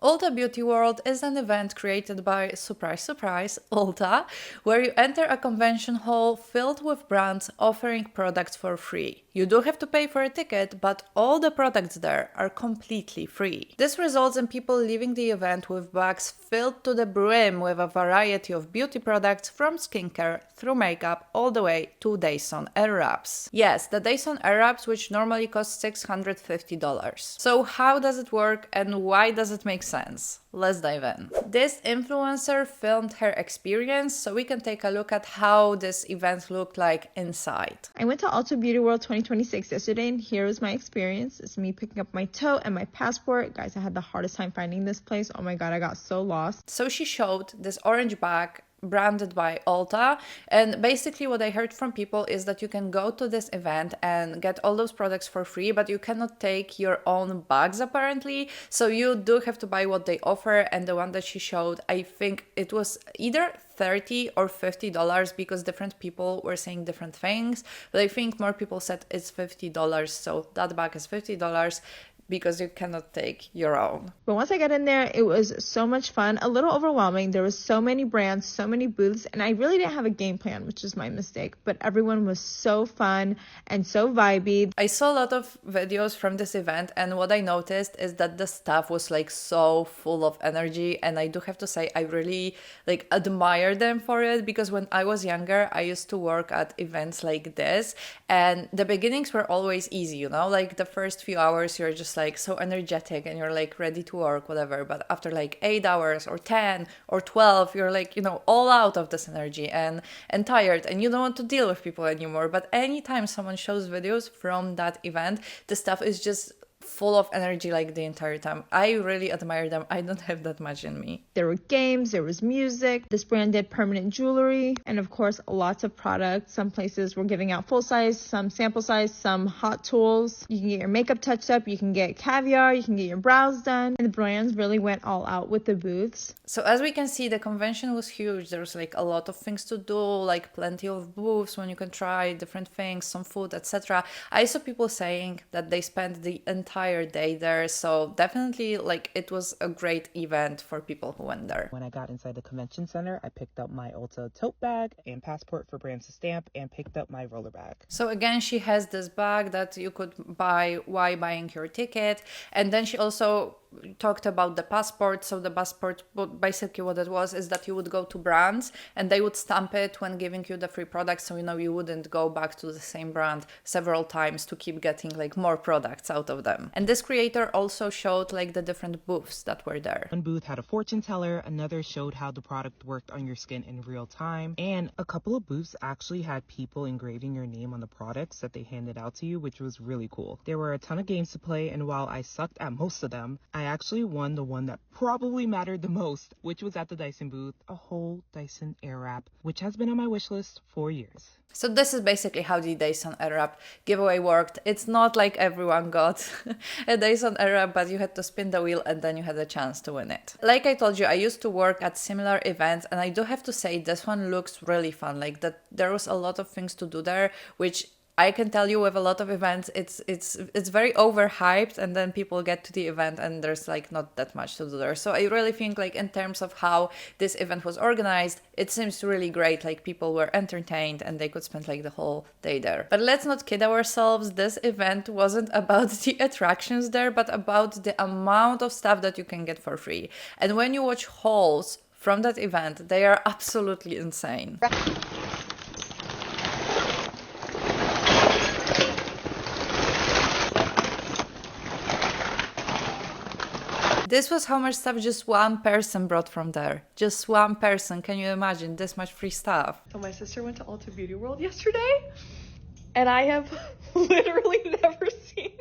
Ulta Beauty World is an event created by, surprise, surprise, Ulta, where you enter a convention hall filled with brands offering products for free. You do have to pay for a ticket, but all the products there are completely free. This results in people leaving the event with bags filled to the brim with a variety of beauty products from skincare through makeup all the way to Dyson Airwraps. Yes, the Dyson Airwraps, which normally cost $650. So how does it work and why does it make sense? Let's dive in. This influencer filmed her experience, so we can take a look at how this event looked like inside. I went to Ulta Beauty World 2026 yesterday, and here was my experience. It's me picking up my tote and my passport. Guys, I had the hardest time finding this place. Oh my god, I got so lost. So she showed this orange bag branded by Ulta, and basically what I heard from people is that you can go to this event and get all those products for free, but you cannot take your own bags apparently, so you do have to buy what they offer. And the one that she showed, I think it was either $30 or $50 because different people were saying different things, but I think more people said it's $50, so that bag is $50 because you cannot take your own. But once I got in there, it was so much fun, a little overwhelming. There was so many brands, so many booths, and I really didn't have a game plan, which is my mistake, but everyone was so fun and so vibey. I saw a lot of videos from this event, and what I noticed is that the staff was like so full of energy, and I do have to say I really like admire them for it, because when I was younger I used to work at events like this, and the beginnings were always easy, you know, like the first few hours you're just like so energetic and you're like ready to work, whatever, but after like 8 hours or 10 or 12 you're like, you know, all out of this energy and tired, and you don't want to deal with people anymore. But anytime someone shows videos from that event, the stuff is just full of energy like the entire time. I really admire them. I don't have that much in me. There were games, there was music, this brand did permanent jewelry, and of course lots of products. Some places were giving out full size, some sample size, some hot tools. You can get your makeup touched up, you can get caviar, you can get your brows done, and the brands really went all out with the booths. So as we can see, the convention was huge. There was like a lot of things to do, like plenty of booths when you can try different things, some food, etc. I saw people saying that they spent the entire day there, so definitely like it was a great event for people who went there. When I got inside the convention center, I picked up my Ulta tote bag and passport for brands to stamp, and picked up my roller bag. So again, she has this bag that you could buy while buying your ticket, and then she also talked about the passport. So the passport, basically what it was is that you would go to brands and they would stamp it when giving you the free product, so you know you wouldn't go back to the same brand several times to keep getting like more products out of them. And this creator also showed like the different booths that were there. One booth had a fortune teller, another showed how the product worked on your skin in real time, and a couple of booths actually had people engraving your name on the products that they handed out to you, which was really cool. There were a ton of games to play, and while I sucked at most of them, I actually won the one that probably mattered the most, which was at the Dyson booth, a whole Dyson Airwrap, which has been on my wish list for years. So this is basically how the Dyson Airwrap giveaway worked. It's not like everyone got a Dyson Airwrap, but you had to spin the wheel and then you had a chance to win it. Like I told you, I used to work at similar events, and I do have to say this one looks really fun. Like that, there was a lot of things to do there, which I can tell you with a lot of events, it's very overhyped, and then people get to the event and there's like not that much to do there. So I really think like in terms of how this event was organized, it seems really great. Like people were entertained and they could spend like the whole day there. But let's not kid ourselves. This event wasn't about the attractions there, but about the amount of stuff that you can get for free. And when you watch hauls from that event, they are absolutely insane. This was how much stuff just one person brought from there. Just one person. Can you imagine this much free stuff? So my sister went to Ulta Beauty World yesterday, and I have literally never seen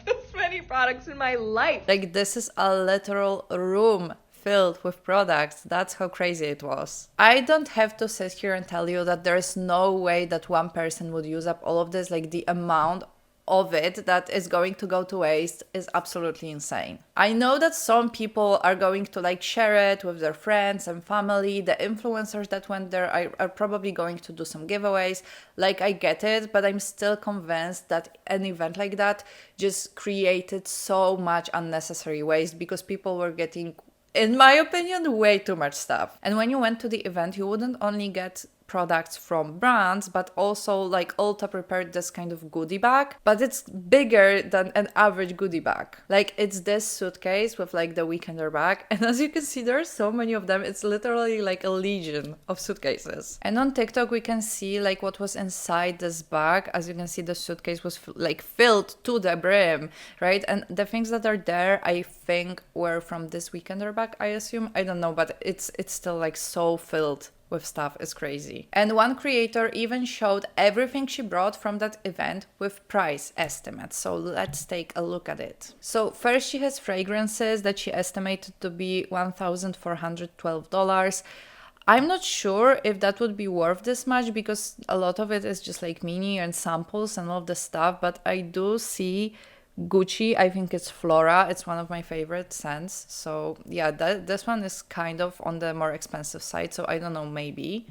this many products in my life. Like this is a literal room filled with products. That's how crazy it was. I don't have to sit here and tell you that there's no way that one person would use up all of this. Like the amount of it that is going to go to waste is absolutely insane. I know that some people are going to like share it with their friends and family. The influencers that went there are probably going to do some giveaways. Like, I get it, but I'm still convinced that an event like that just created so much unnecessary waste because people were getting, in my opinion, way too much stuff. And when you went to the event, you wouldn't only get products from brands, but also like Ulta prepared this kind of goodie bag, but it's bigger than an average goodie bag. Like, it's this suitcase with like the weekender bag, and as you can see, there's so many of them. It's literally like a legion of suitcases. And on TikTok we can see like what was inside this bag. As you can see, the suitcase was like filled to the brim, right? And the things that are there, I think, were from this weekender bag, I assume. I don't know, but it's still like so filled with stuff. Is crazy. And one creator even showed everything she brought from that event with price estimates. So let's take a look at it. So first, she has fragrances that she estimated to be $1,412. I'm not sure if that would be worth this much because a lot of it is just like mini and samples and all of the stuff, but I do see Gucci. I think it's Flora. It's one of my favorite scents. So yeah, this one is kind of on the more expensive side. So I don't know, maybe.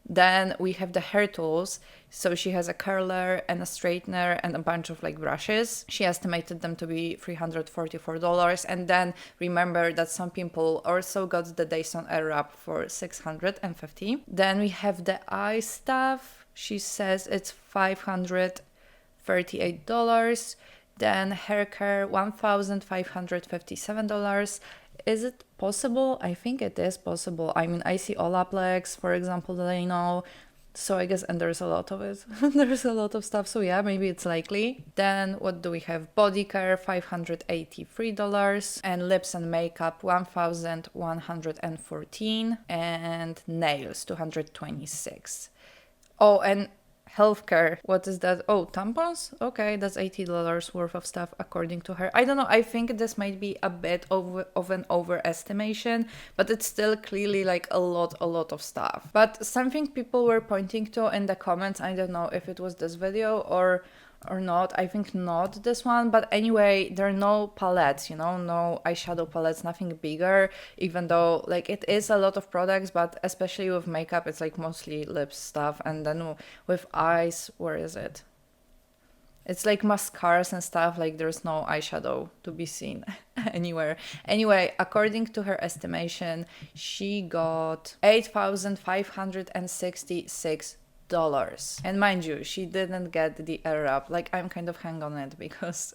Then we have the hair tools. So she has a curler and a straightener and a bunch of like brushes. She estimated them to be $344. And then remember that some people also got the Dyson Airwrap for $650. Then we have the eye stuff. She says it's $538. Then hair care, $1,557. Is it possible? I think it is possible. I mean, I see Olaplex, for example, that I know. So I guess, and there's a lot of it. There's a lot of stuff. So yeah, maybe it's likely. Then what do we have? Body care, $583. And lips and makeup, $1,114. And nails, $226. Oh, and healthcare, what is that? Oh, tampons? Okay, that's $80 worth of stuff according to her. I don't know, I think this might be a bit of an overestimation, but it's still clearly like a lot of stuff. But something people were pointing to in the comments, I don't know if it was this video or not, I think not this one, but anyway, there are no palettes, no eyeshadow palettes, nothing bigger, even though like it is a lot of products, but especially with makeup, it's like mostly lips stuff. And then with eyes, where is it? It's like mascaras and stuff, like there's no eyeshadow to be seen anywhere. Anyway, according to her estimation, she got $8,566. And mind you, she didn't get the Airwrap. Like, I'm kind of hang on it because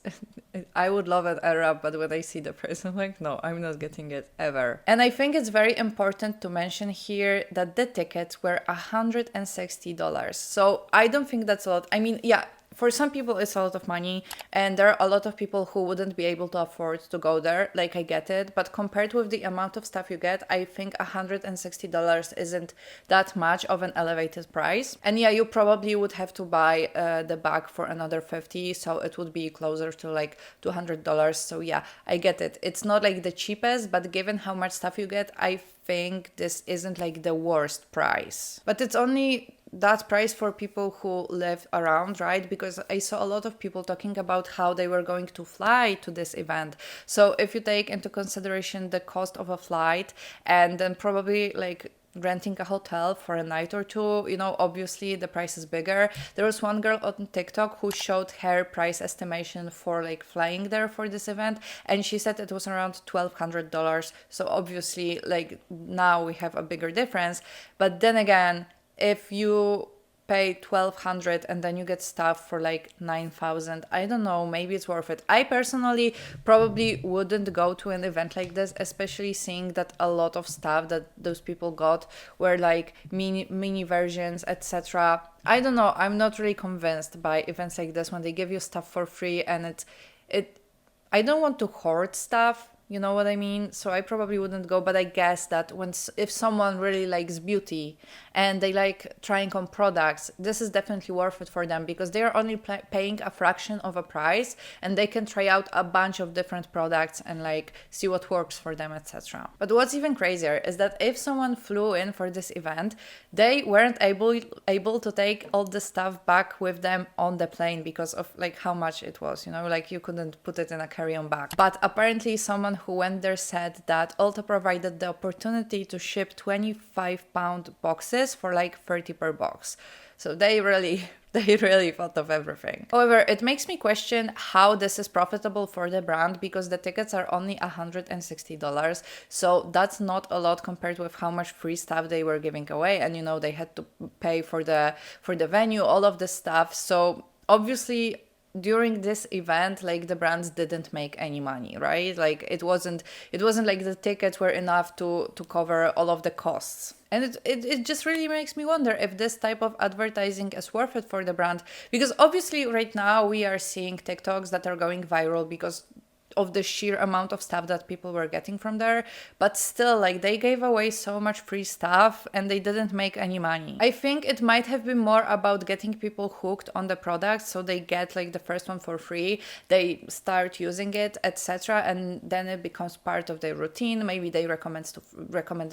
I would love an Airwrap, but when I see the price, I'm like, no, I'm not getting it ever. And I think it's very important to mention here that the tickets were $160. So I don't think that's a lot. I mean, yeah, for some people it's a lot of money, and there are a lot of people who wouldn't be able to afford to go there. Like, I get it, but compared with the amount of stuff you get, I think $160 isn't that much of an elevated price. And yeah, you probably would have to buy the bag for another $50, so it would be closer to like $200. So yeah, I get it. It's not like the cheapest, but given how much stuff you get, I think this isn't like the worst price. But it's only that price for people who live around, right? Because I saw a lot of people talking about how they were going to fly to this event. So if you take into consideration the cost of a flight and then probably like renting a hotel for a night or two, obviously the price is bigger. There was one girl on TikTok who showed her price estimation for like flying there for this event, and she said it was around $1,200. So obviously like now we have a bigger difference. But then again, if you pay $1,200 and then you get stuff for like $9,000, I don't know, maybe it's worth it. I personally probably wouldn't go to an event like this, especially seeing that a lot of stuff that those people got were like mini versions, etc. I don't know, I'm not really convinced by events like this when they give you stuff for free, and I don't want to hoard stuff, You know what I mean? So I probably wouldn't go, but I guess that if someone really likes beauty and they like trying on products, this is definitely worth it for them because they are only paying a fraction of a price and they can try out a bunch of different products and like see what works for them, etc. But what's even crazier is that if someone flew in for this event, they weren't able to take all the stuff back with them on the plane because of like how much it was, you know, like you couldn't put it in a carry-on bag. But apparently someone who went there said that Ulta provided the opportunity to ship 25-pound boxes for like 30 per box. So they really thought of everything. However, it makes me question how this is profitable for the brand because the tickets are only $160. So that's not a lot compared with how much free stuff they were giving away. And, you know, they had to pay for the venue, all of this stuff. So obviously, during this event, like the brands didn't make any money, right? Like it wasn't like the tickets were enough to cover all of the costs. And it just really makes me wonder if this type of advertising is worth it for the brand. Because obviously right now we are seeing TikToks that are going viral because of the sheer amount of stuff that people were getting from there, but still, like, they gave away so much free stuff and they didn't make any money. I think it might have been more about getting people hooked on the product, so they get like the first one for free, they start using it, etc., and then it becomes part of their routine. Maybe they recommend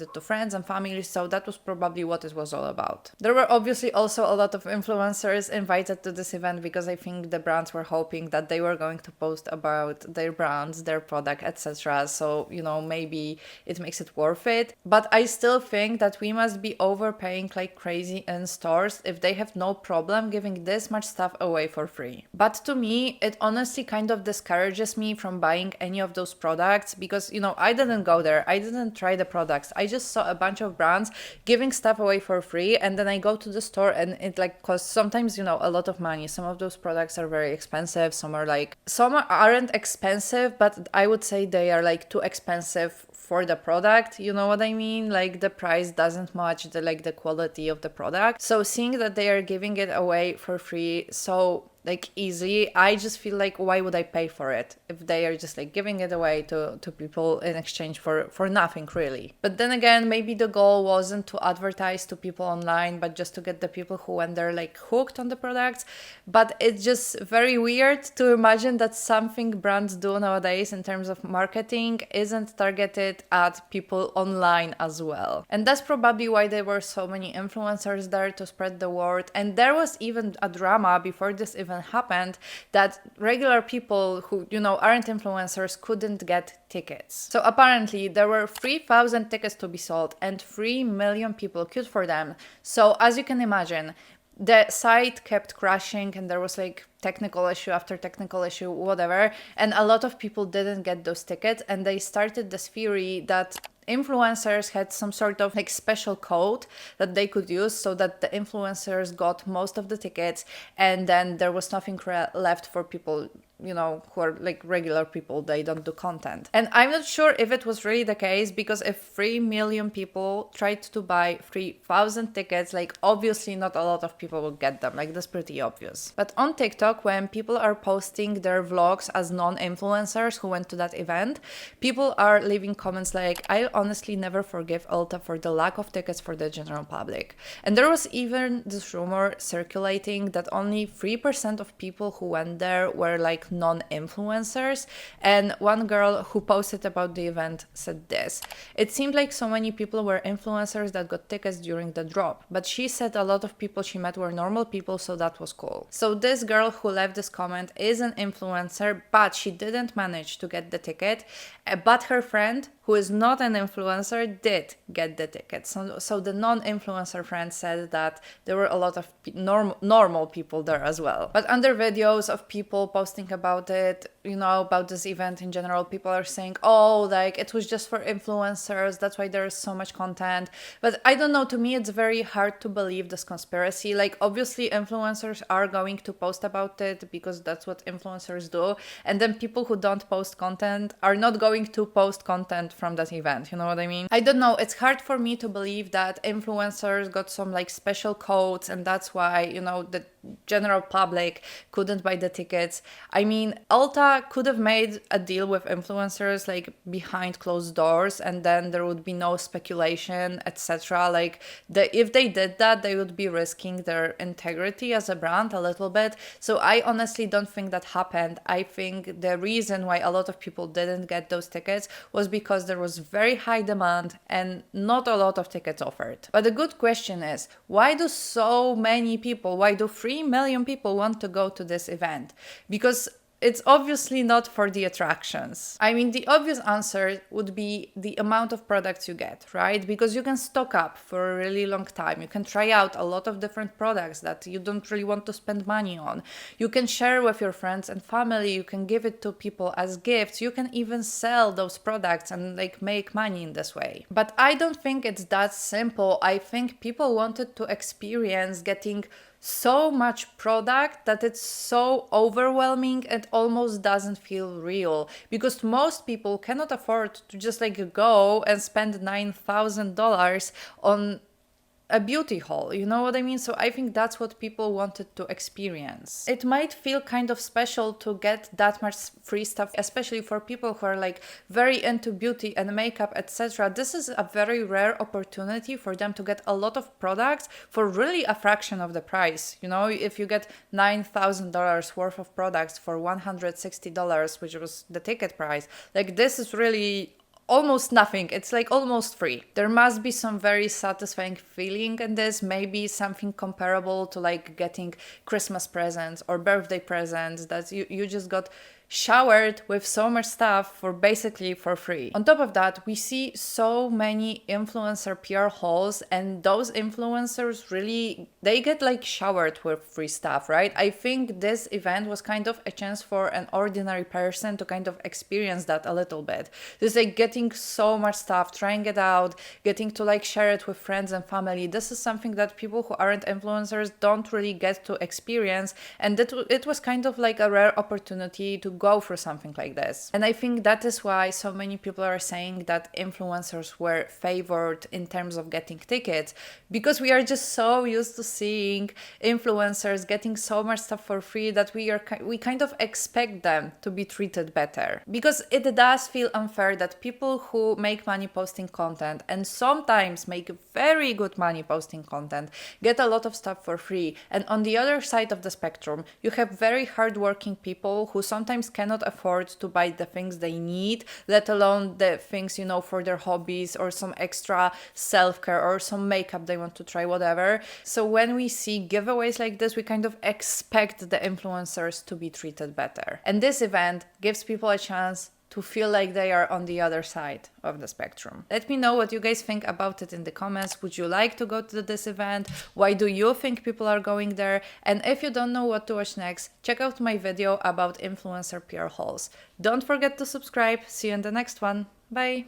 it to friends and family. So that was probably what it was all about. There were obviously also a lot of influencers invited to this event because I think the brands were hoping that they were going to post about their brand, their product, etc. So, you know, maybe it makes it worth it. But I still think that we must be overpaying like crazy in stores if they have no problem giving this much stuff away for free. But to me, it honestly kind of discourages me from buying any of those products because, you know, I didn't go there. I didn't try the products. I just saw a bunch of brands giving stuff away for free, and then I go to the store and it like costs sometimes, you know, a lot of money. Some of those products are very expensive. Some aren't expensive, but I would say they are like too expensive for the product. You know what I mean? Like the price doesn't match the quality of the product. So seeing that they are giving it away for free so like easy, I just feel like, why would I pay for it if they are just like giving it away to people in exchange for nothing really? But then again, maybe the goal wasn't to advertise to people online, but just to get the people who went there like hooked on the products. But it's just very weird to imagine that something brands do nowadays in terms of marketing isn't targeted at people online as well. And that's probably why there were so many influencers there to spread the word. And there was even a drama before this event happened that regular people who, you know, aren't influencers couldn't get tickets. So apparently there were 3,000 tickets to be sold and 3 million people queued for them. So as you can imagine, the site kept crashing and there was like technical issue after technical issue, whatever. And a lot of people didn't get those tickets, and they started this theory that influencers had some sort of like special code that they could use so that the influencers got most of the tickets and then there was nothing left for people, you know, who are like regular people, they don't do content. And I'm not sure if it was really the case, because if 3 million people tried to buy 3,000 tickets, like obviously not a lot of people will get them, like that's pretty obvious. But on TikTok, when people are posting their vlogs as non-influencers who went to that event, people are leaving comments like, I honestly never forgive Ulta for the lack of tickets for the general public. And there was even this rumor circulating that only 3% of people who went there were like non-influencers. And one girl who posted about the event said this: it seemed like so many people were influencers that got tickets during the drop, but she said a lot of people she met were normal people, so that was cool. So this girl who left this comment is an influencer, but she didn't manage to get the ticket, but her friend, who is not an influencer, did get the ticket. So the non-influencer friend said that there were a lot of normal people there as well. But under videos of people posting about it, you know, about this event in general, people are saying, oh, like it was just for influencers, that's why there is so much content. But I don't know, to me it's very hard to believe this conspiracy. Like obviously influencers are going to post about it because that's what influencers do, and then people who don't post content are not going to post content from that event. You know what I mean? I don't know. It's hard for me to believe that influencers got some like special codes and that's why, you know, the general public couldn't buy the tickets. I mean, Ulta could have made a deal with influencers like behind closed doors and then there would be no speculation, etc. Like if they did that, they would be risking their integrity as a brand a little bit. So I honestly don't think that happened. I think the reason why a lot of people didn't get those tickets was because there was very high demand and not a lot of tickets offered. But the good question is, why do so many people, why do 3 million people want to go to this event? Because it's obviously not for the attractions. I mean, the obvious answer would be the amount of products you get, right? Because you can stock up for a really long time. You can try out a lot of different products that you don't really want to spend money on. You can share with your friends and family. You can give it to people as gifts. You can even sell those products and like make money in this way. But I don't think it's that simple. I think people wanted to experience getting so much product that it's so overwhelming it almost doesn't feel real, because most people cannot afford to just like go and spend $9,000 on a beauty haul, you know what I mean? So I think that's what people wanted to experience. It might feel kind of special to get that much free stuff, especially for people who are like very into beauty and makeup, etc. This is a very rare opportunity for them to get a lot of products for really a fraction of the price. You know, if you get $9,000 worth of products for $160, which was the ticket price, like this is really almost nothing. It's like almost free. There must be some very satisfying feeling in this, maybe something comparable to like getting Christmas presents or birthday presents that you just got showered with so much stuff for basically for free. On top of that, we see so many influencer PR hauls and those influencers really, they get like showered with free stuff, right? I think this event was kind of a chance for an ordinary person to kind of experience that a little bit. Just like getting so much stuff, trying it out, getting to like share it with friends and family. This is something that people who aren't influencers don't really get to experience, and it was kind of like a rare opportunity to go for something like this. And I think that is why so many people are saying that influencers were favored in terms of getting tickets, because we are just so used to seeing influencers getting so much stuff for free that we kind of expect them to be treated better. Because it does feel unfair that people who make money posting content and sometimes make very good money posting content get a lot of stuff for free, and on the other side of the spectrum you have very hardworking people who sometimes cannot afford to buy the things they need, let alone the things, you know, for their hobbies or some extra self-care or some makeup they want to try, whatever. So when we see giveaways like this, we kind of expect the influencers to be treated better. And this event gives people a chance to feel like they are on the other side of the spectrum. Let me know what you guys think about it in the comments. Would you like to go to this event? Why do you think people are going there? And if you don't know what to watch next, check out my video about influencer PR hauls. Don't forget to subscribe. See you in the next one. Bye!